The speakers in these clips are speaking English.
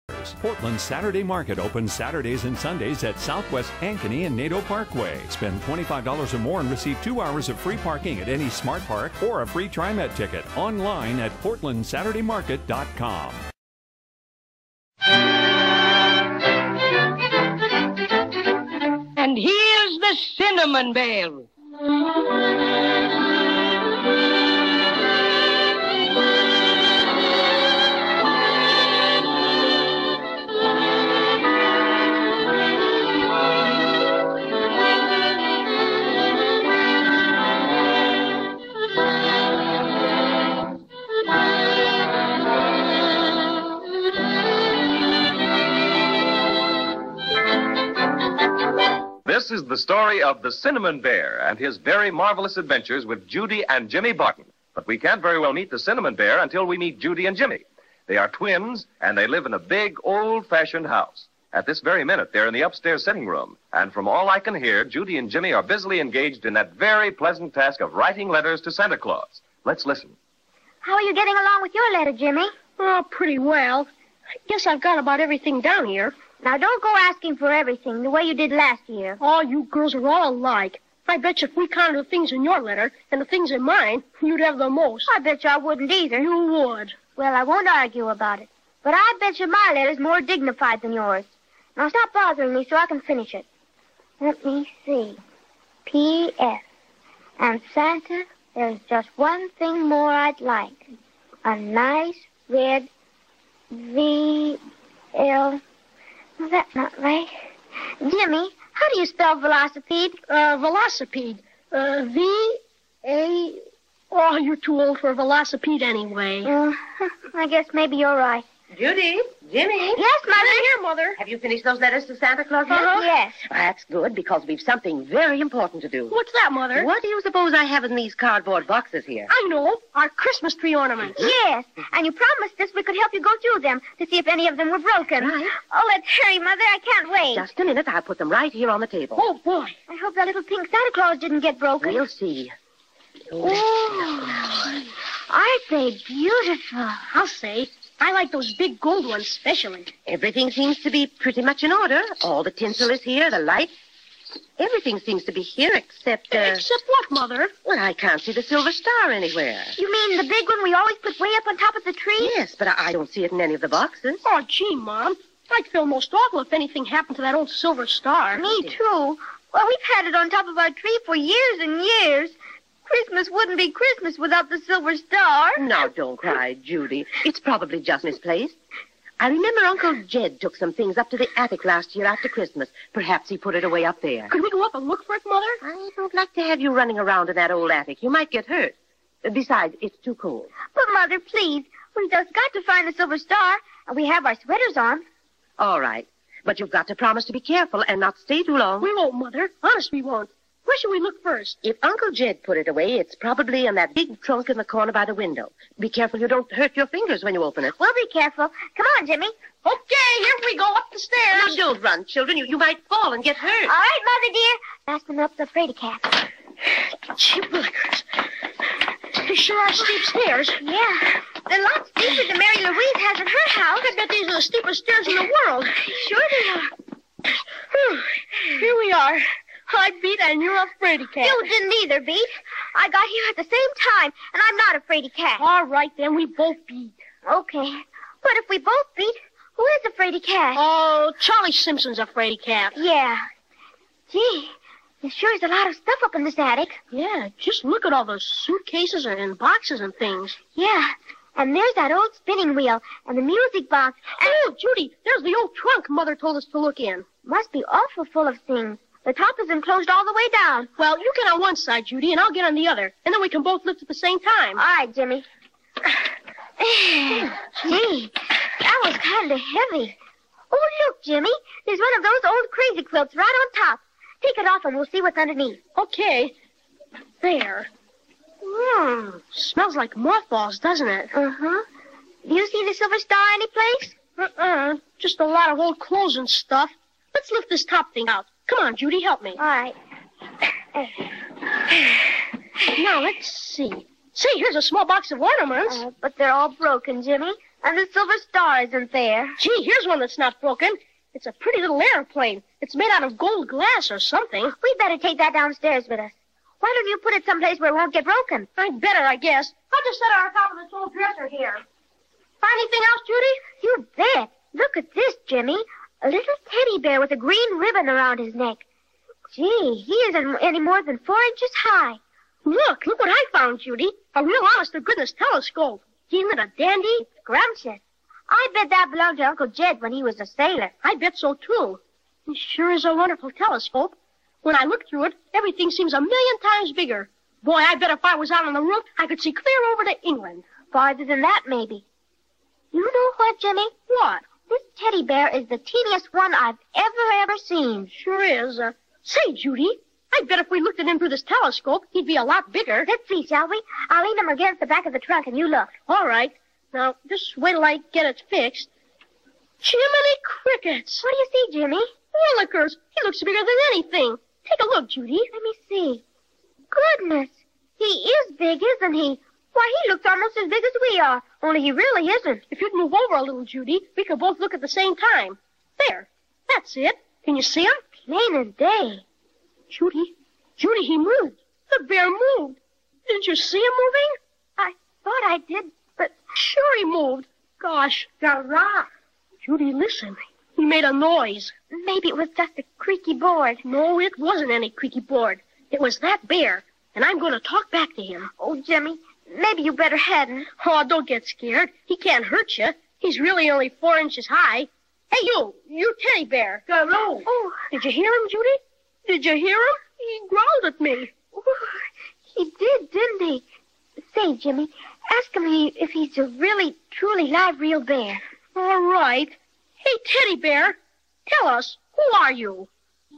Portland's Saturday Market opens Saturdays and Sundays at Southwest Ankeny and Nadeau Parkway. Spend $25 or more and receive 2 hours of free parking at any Smart Park or a free TriMet ticket online at portlandsaturdaymarket.com. And here's the Cinnamon Bell. This is the story of the Cinnamon Bear and his very marvelous adventures with Judy and Jimmy Barton. But we can't very well meet the Cinnamon Bear until we meet Judy and Jimmy. They are twins, and they live in a big, old-fashioned house. At this very minute, they're in the upstairs sitting room. And from all I can hear, Judy and Jimmy are busily engaged in that very pleasant task of writing letters to Santa Claus. Let's listen. How are you getting along with your letter, Jimmy? Oh, pretty well. I guess I've got about everything down here. Now, don't go asking for everything the way you did last year. Oh, you girls are all alike. I bet you if we counted the things in your letter and the things in mine, you'd have the most. I bet you I wouldn't either. You would. Well, I won't argue about it. But I bet you my letter's more dignified than yours. Now, stop bothering me so I can finish it. Let me see. P.S. And Santa, there's just one thing more I'd like. A nice red V.L. Well, that's not right. Jimmy, how do you spell velocipede? Velocipede. V-A... Oh, you're too old for a velocipede anyway. I guess maybe you're right. Judy, Jimmy. Yes, Mother. Here, Mother. Have you finished those letters to Santa Claus yet? Yes. That's good, because we've something very important to do. What's that, Mother? What do you suppose I have in these cardboard boxes here? I know. Our Christmas tree ornaments. Yes, and you promised us we could help you go through them to see if any of them were broken. Right. Oh, let's hurry, Mother. I can't wait. Just a minute. I'll put them right here on the table. Oh, boy. I hope that little pink Santa Claus didn't get broken. We'll see. Oh, aren't they beautiful? I'll say. I like those big gold ones especially. Everything seems to be pretty much in order. All the tinsel is here, the lights. Everything seems to be here except... Except what, Mother? Well, I can't see the silver star anywhere. You mean the big one we always put way up on top of the tree? Yes, but I don't see it in any of the boxes. Oh, gee, Mom. I'd feel most awful if anything happened to that old silver star. Me, too. Well, we've had it on top of our tree for years and years. Christmas wouldn't be Christmas without the silver star. Now, don't cry, Judy. It's probably just misplaced. I remember Uncle Jed took some things up to the attic last year after Christmas. Perhaps he put it away up there. Could we go up and look for it, Mother? I don't like to have you running around in that old attic. You might get hurt. Besides, it's too cold. But, Mother, please, we've just got to find the silver star, and we have our sweaters on. All right. But you've got to promise to be careful and not stay too long. We won't, Mother. Honest, we won't. Where should we look first? If Uncle Jed put it away, it's probably in that big trunk in the corner by the window. Be careful you don't hurt your fingers when you open it. We'll be careful. Come on, Jimmy. Okay, here we go up the stairs. Now, don't run, children. You might fall and get hurt. All right, Mother, dear. Fasten up the fraidy cat. Gee willikers. They sure are steep stairs. Yeah. They're a lot steeper than Mary Louise has at her house. I bet these are the steepest stairs in the world. Sure they are. Whew. Here we are. I beat and you're a fraidy cat. You didn't either, Beat. I got here at the same time, and I'm not a fraidy cat. All right, then. We both beat. Okay. But if we both beat, who is a fraidy cat? Oh, Charlie Simpson's a fraidy cat. Yeah. Gee, there sure is a lot of stuff up in this attic. Yeah, just look at all those suitcases and boxes and things. Yeah. And there's that old spinning wheel and the music box. And... Oh, Judy, there's the old trunk Mother told us to look in. Must be awful full of things. The top is enclosed all the way down. Well, you get on one side, Judy, and I'll get on the other. And then we can both lift at the same time. All right, Jimmy. Gee, that was kind of heavy. Oh, look, Jimmy. There's one of those old crazy quilts right on top. Take it off and we'll see what's underneath. Okay. There. Smells like mothballs, doesn't it? Uh-huh. Do you see the silver star anyplace? Just a lot of old clothes and stuff. Let's lift this top thing out. Come on, Judy, help me. All right. Now, let's see. Say, here's a small box of ornaments. But they're all broken, Jimmy. And the Silver Star isn't there. Gee, here's one that's not broken. It's a pretty little airplane. It's made out of gold glass or something. We'd better take that downstairs with us. Why don't you put it someplace where it won't get broken? I'd better, I guess. I'll just set it on top of this old dresser here. Find anything else, Judy? You bet. Look at this, Jimmy. A little teddy bear with a green ribbon around his neck. Gee, he isn't any more than 4 inches high. Look what I found, Judy. A real honest-to-goodness telescope. Isn't it a dandy? Scrumptious. I bet that belonged to Uncle Jed when he was a sailor. I bet so, too. It sure is a wonderful telescope. When I look through it, everything seems a million times bigger. Boy, I bet if I was out on the roof, I could see clear over to England. Farther than that, maybe. You know what, Jimmy? What? This teddy bear is the teeniest one I've ever seen. Sure is. Say, Judy, I bet if we looked at him through this telescope, he'd be a lot bigger. Let's see, shall we? I'll lean him against the back of the trunk and you look. All right. Now, just wait till I get it fixed. Jiminy crickets! What do you see, Jimmy? Willikers! He looks bigger than anything. Take a look, Judy. Let me see. Goodness! He is big, isn't he? Why, he looks almost as big as we are, only he really isn't. If you'd move over a little, Judy, we could both look at the same time. There. That's it. Can you see him? Plain as day. Judy, he moved. The bear moved. Didn't you see him moving? I thought I did, but... Sure he moved. Gosh. Garage. Judy, listen. He made a noise. Maybe it was just a creaky board. No, it wasn't any creaky board. It was that bear, and I'm going to talk back to him. Oh, Jimmy, maybe you better hadn't. Oh, don't get scared. He can't hurt you. He's really only 4 inches high. Hey, you teddy bear. Hello. Oh, did you hear him, Judy? Did you hear him? He growled at me. Oh, he did, didn't he? Say, Jimmy, ask him if he's a really, truly live, real bear. All right. Hey, teddy bear, tell us, who are you?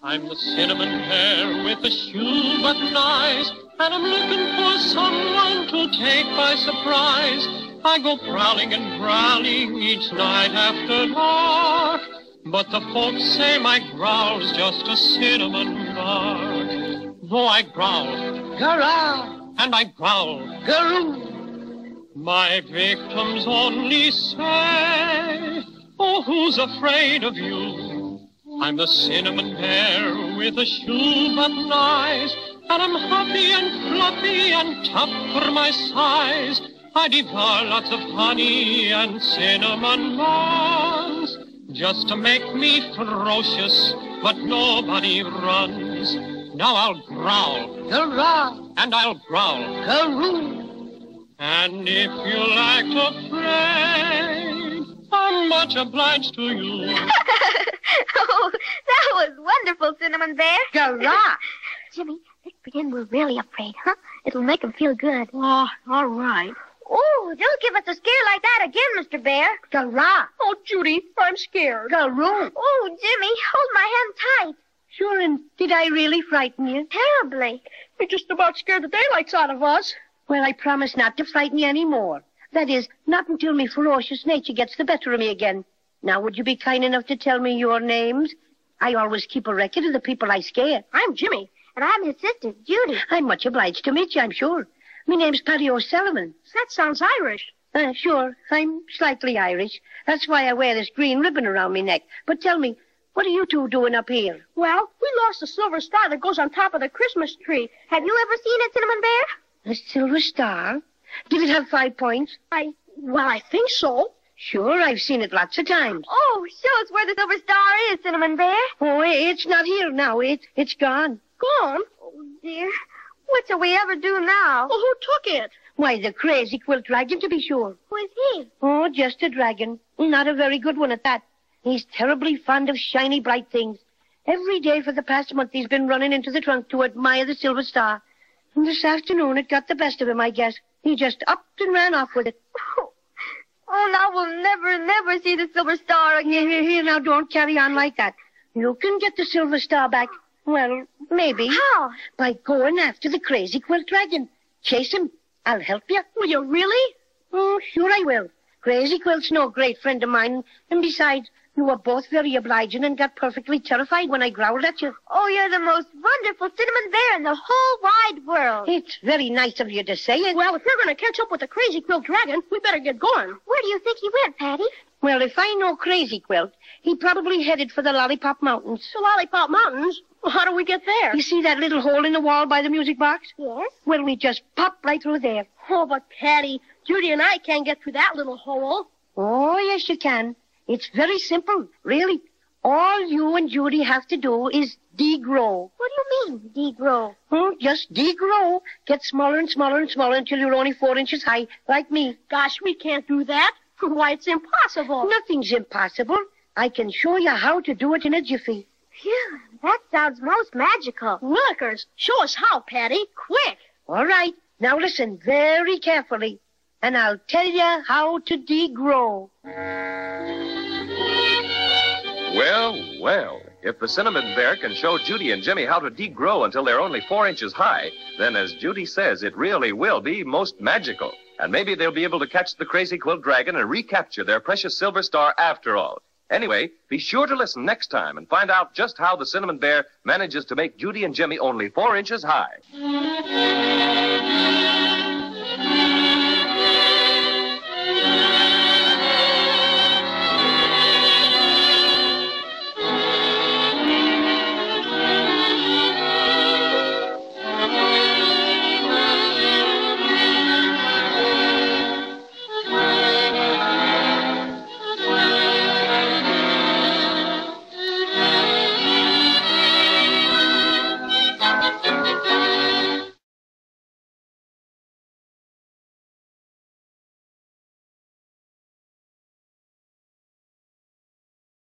I'm the cinnamon bear with the shoe button eyes, and I'm looking for someone to take by surprise. I go prowling and growling each night after dark, but the folks say my growl's just a cinnamon bark. Though I growl, Hurrah! and I growl, Garoo! my victims only say, oh, who's afraid of you? I'm the cinnamon bear with the shoe-button eyes, and I'm huffy and fluffy and tough for my size. I devour lots of honey and cinnamon buns, just to make me ferocious, but nobody runs. Now I'll growl, Hurrah! and I'll growl, Garoo! and if you'll act afraid, I'm much obliged to you. Oh, that was wonderful, Cinnamon Bear. Hurrah! Jimmy, let's pretend we're really afraid, huh? It'll make him feel good. Oh, all right. Oh, don't give us a scare like that again, Mr. Bear. Hurrah! Oh, Judy, I'm scared. Garoo! Oh, Jimmy, hold my hand tight. Sure, and did I really frighten you? Terribly. You just about scared the daylights out of us. Well, I promise not to frighten you any more. That is, not until me ferocious nature gets the better of me again. Now, would you be kind enough to tell me your names? I always keep a record of the people I scare. I'm Jimmy. And I'm his sister, Judy. I'm much obliged to meet you, I'm sure. My name's Paddy O'Sullivan. That sounds Irish. Sure, I'm slightly Irish. That's why I wear this green ribbon around my neck. But tell me, what are you two doing up here? Well, we lost the silver star that goes on top of the Christmas tree. Have you ever seen it, Cinnamon Bear? A silver star? Did it have 5 points? I think so. Sure, I've seen it lots of times. Oh, show us where the silver star is, Cinnamon Bear. Oh, it's not here now. It's gone. Gone? Oh, dear. What shall we ever do now? Well, who took it? Why, the crazy quilt dragon, to be sure. Who is he? Oh, just a dragon. Not a very good one at that. He's terribly fond of shiny, bright things. Every day for the past month he's been running into the trunk to admire the silver star. And this afternoon it got the best of him, I guess. He just upped and ran off with it. Oh, now we'll never see the silver star again. Here, now, don't carry on like that. You can get the silver star back. Well, maybe. How? By going after the crazy quilt dragon. Chase him. I'll help you. Will you really? Oh, sure I will. Crazy Quilt's no great friend of mine. And besides, You were both very obliging and got perfectly terrified when I growled at you. Oh, you're the most wonderful cinnamon bear in the whole wide world. It's very nice of you to say it. Well, if we're going to catch up with the Crazy Quilt Dragon, we better get going. Where do you think he went, Patty? Well, if I know Crazy Quilt, he probably headed for the Lollipop Mountains. The Lollipop Mountains? Well, how do we get there? You see that little hole in the wall by the music box? Yes. Well, we just pop right through there. Oh, but Patty, Judy and I can't get through that little hole. Oh, yes, you can. It's very simple, really. All you and Judy have to do is degrow. What do you mean, degrow? Oh, just degrow. Get smaller and smaller and smaller until you're only 4 inches high, like me. Gosh, we can't do that. Why, it's impossible. Nothing's impossible. I can show you how to do it in a jiffy. Phew, that sounds most magical. Willikers, show us how, Patty. Quick. All right. Now listen very carefully, and I'll tell you how to degrow. Well, well, if the Cinnamon Bear can show Judy and Jimmy how to degrow until they're only 4 inches high, then as Judy says, it really will be most magical. And maybe they'll be able to catch the Crazy Quilt Dragon and recapture their precious silver star after all. Anyway, be sure to listen next time and find out just how the Cinnamon Bear manages to make Judy and Jimmy only 4 inches high.